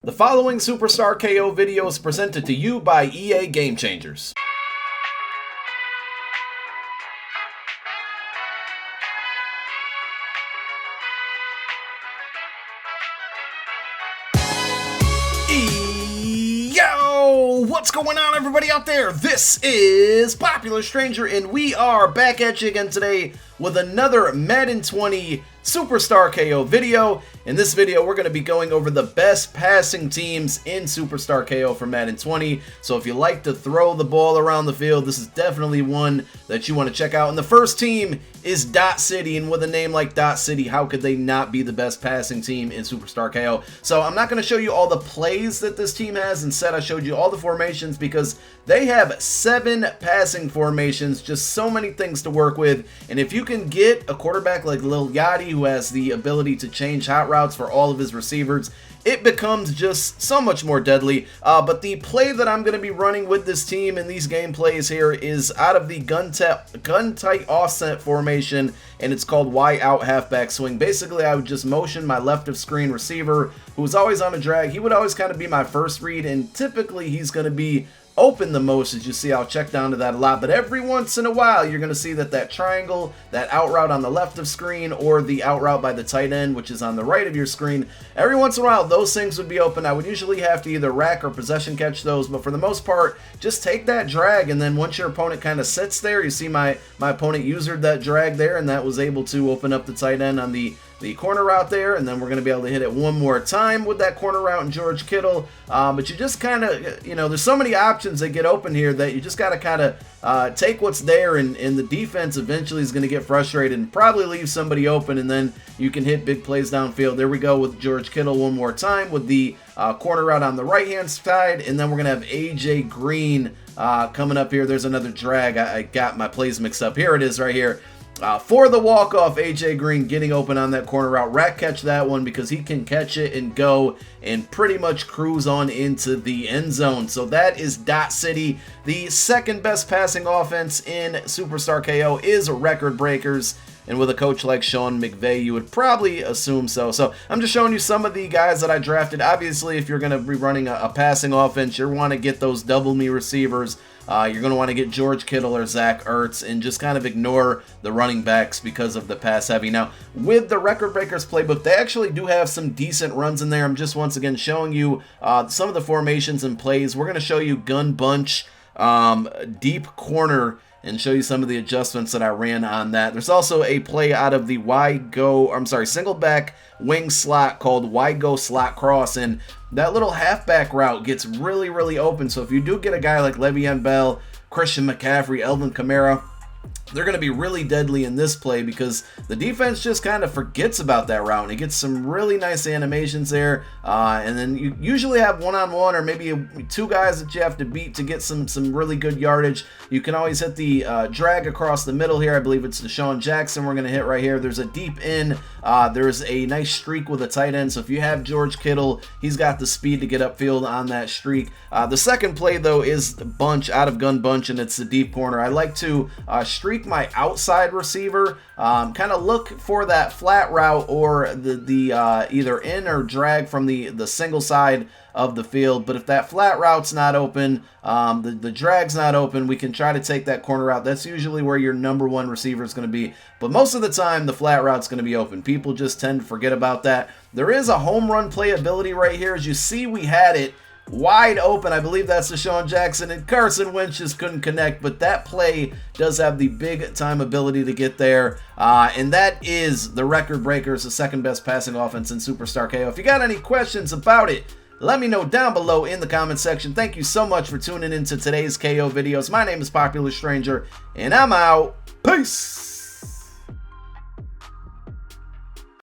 The following Superstar KO video is presented to you by EA Game Changers. Yo! What's going on, everybody out there? This is Popular Stranger, and we are back at you again today with another Madden 20 Superstar KO video. In this video, we're going to be going over the best passing teams in Superstar KO for Madden 20. So if you like to throw the ball around the field, this is definitely one that you want to check out. And the first team is Dot City, and with a name like Dot City, how could they not be the best passing team in Superstar KO? So I'm not going to show you all the plays that this team has. Instead, I showed you all the formations because they have 7 passing formations, just so many things to work with. And if you can get a quarterback like Lil Yachty, who has the ability to change hot routes for all of his receivers, it becomes just so much more deadly. But the play that I'm going to be running with this team in these gameplays here is out of the gun tight offset formation, and it's called Y out halfback swing. Basically, I would just motion my left of screen receiver, who was always on a drag. He would always kind of be my first read, and typically he's going to be open the most. As you see, I'll check down to that a lot, but every once in a while you're going to see that triangle, that out route on the left of screen, or the out route by the tight end, which is on the right of your screen. Every once in a while those things would be open. I would usually have to either rack or possession catch those, but for the most part, just take that drag, and then once your opponent kind of sits there, you see my opponent used that drag there, and that was able to open up the tight end on the corner route there. And then we're going to be able to hit it one more time with that corner route and George Kittle. But you just kind of, there's so many options that get open here that you just got to kind of take what's there, and the defense eventually is going to get frustrated and probably leave somebody open, and then you can hit big plays downfield. There we go with George Kittle one more time with the corner route on the right hand side, and then we're going to have AJ Green coming up here. There's another drag. I got my plays mixed up. Here it is right here. For the walk-off, AJ Green getting open on that corner route. Rack catch that one because he can catch it and go and pretty much cruise on into the end zone. So that is Dot City. The second best passing offense in Superstar KO is Record Breakers. And with a coach like Sean McVay, you would probably assume so. So I'm just showing you some of the guys that I drafted. Obviously, if you're going to be running a passing offense, you want to get those double me receivers. You're going to want to get George Kittle or Zach Ertz and just kind of ignore the running backs because of the pass heavy. Now, with the Record Breakers playbook, they actually do have some decent runs in there. I'm just once again showing you some of the formations and plays. We're going to show you gun bunch, deep corner, and show you some of the adjustments that I ran on that. There's also a play out of the single back wing slot called Y go slot cross, and that little halfback route gets really, really open. So if you do get a guy like Le'Veon Bell, Christian McCaffrey, Elvin Kamara, they're going to be really deadly in this play because the defense just kind of forgets about that route, and it gets some really nice animations there. And then you usually have one-on-one or maybe 2 guys that you have to beat to get some really good yardage. You can always hit the drag across the middle here. I believe it's Deshaun Jackson we're going to hit right here. There's a deep in. There's a nice streak with a tight end. So if you have George Kittle, he's got the speed to get upfield on that streak. The second play, though, is bunch, out of gun bunch, and it's the deep corner. I like to streak my outside receiver, kind of look for that flat route or the either in or drag from the single side of the field. But if that flat route's not open, the drag's not open, we can try to take that corner route. That's usually where your number 1 receiver is going to be. But most of the time, the flat route's going to be open. People just tend to forget about that. There is a home run playability right here. As you see, we had it wide open. I believe that's Deshaun Jackson, and Carson Wentz just couldn't connect, but that play does have the big time ability to get there, and that is the Record Breakers, the second best passing offense in Superstar KO. If you got any questions about it, let me know down below in the comment section. Thank you so much for tuning into today's KO videos. My name is Popular Stranger, and I'm out. Peace!